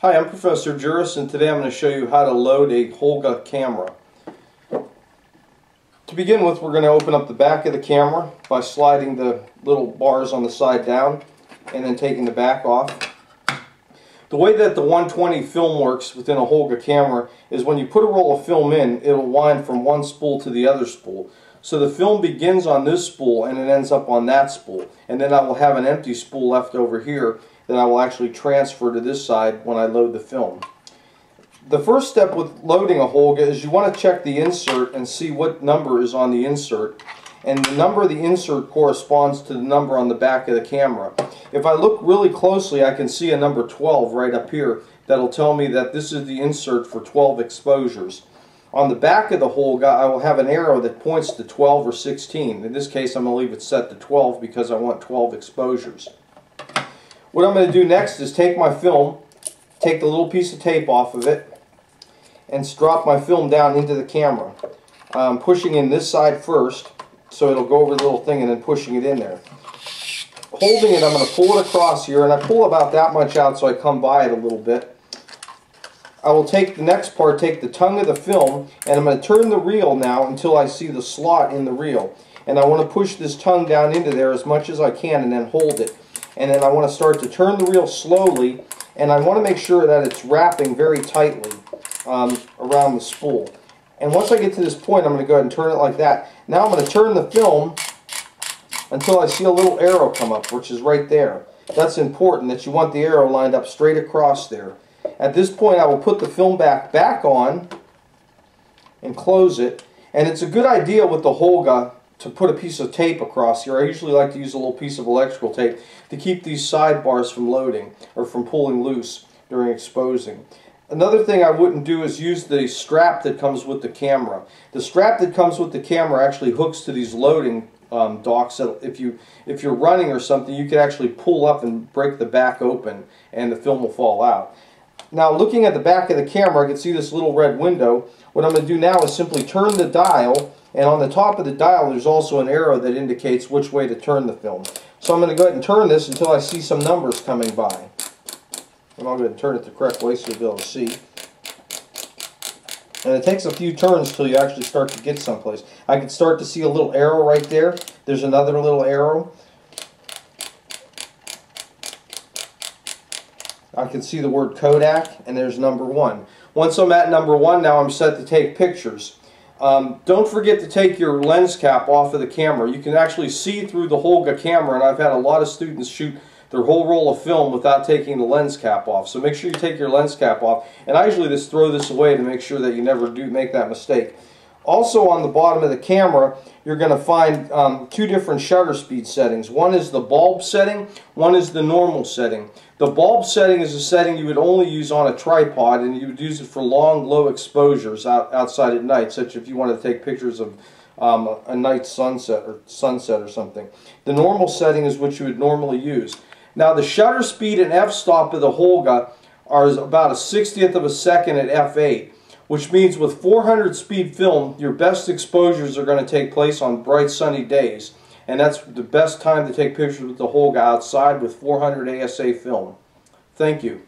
Hi, I'm Professor Juris, and today I'm going to show you how to load a Holga camera. To begin with, we're going to open up the back of the camera by sliding the little bars on the side down and then taking the back off. The way that the 120 film works within a Holga camera is when you put a roll of film in, it'll wind from one spool to the other spool. So the film begins on this spool and it ends up on that spool. And then I will have an empty spool left over here that I will actually transfer to this side when I load the film. The first step with loading a Holga is you want to check the insert and see what number is on the insert. And the number of the insert corresponds to the number on the back of the camera. If I look really closely, I can see a number 12 right up here that'll tell me that this is the insert for 12 exposures. On the back of the Holga, I will have an arrow that points to 12 or 16. In this case, I'm going to leave it set to 12 because I want 12 exposures. What I'm going to do next is take my film, take the little piece of tape off of it, and drop my film down into the camera. I'm pushing in this side first, so it'll go over the little thing and then pushing it in there. Holding it, I'm going to pull it across here, and I pull about that much out so I come by it a little bit. I will take the next part, take the tongue of the film, and I'm going to turn the reel now until I see the slot in the reel. And I want to push this tongue down into there as much as I can and then hold it. And then I want to start to turn the reel slowly, and I want to make sure that it's wrapping very tightly around the spool. And once I get to this point, I'm going to go ahead and turn it like that. Now I'm going to turn the film until I see a little arrow come up, which is right there. That's important, that you want the arrow lined up straight across there. At this point, I will put the film back on and close it. And it's a good idea with the Holga to put a piece of tape across here. I usually like to use a little piece of electrical tape to keep these sidebars from loading or from pulling loose during exposing. Another thing I wouldn't do is use the strap that comes with the camera. The strap that comes with the camera actually hooks to these loading docks. So if you're running or something, you can actually pull up and break the back open and the film will fall out. Now, looking at the back of the camera, I can see this little red window. What I'm going to do now is simply turn the dial, and on the top of the dial there's also an arrow that indicates which way to turn the film. So I'm going to go ahead and turn this until I see some numbers coming by. And I'll go ahead and turn it the correct way so you'll be able to see. And it takes a few turns till you actually start to get someplace. I can start to see a little arrow right there. There's another little arrow. I can see the word Kodak, and there's number 1. Once I'm at number 1, now I'm set to take pictures. Don't forget to take your lens cap off of the camera. You can actually see through the Holga camera, and I've had a lot of students shoot their whole roll of film without taking the lens cap off. So make sure you take your lens cap off, and I usually just throw this away to make sure that you never do make that mistake. Also on the bottom of the camera, you're going to find 2 different shutter speed settings. One is the bulb setting, one is the normal setting. The bulb setting is a setting you would only use on a tripod, and you would use it for long, low exposures outside at night, such if you want to take pictures of a night sunset or something. The normal setting is what you would normally use. Now the shutter speed and f-stop of the Holga are about a 60th of a second at f8. Which means with 400 speed film, your best exposures are going to take place on bright sunny days. And that's the best time to take pictures with the Holga outside with 400 ASA film. Thank you.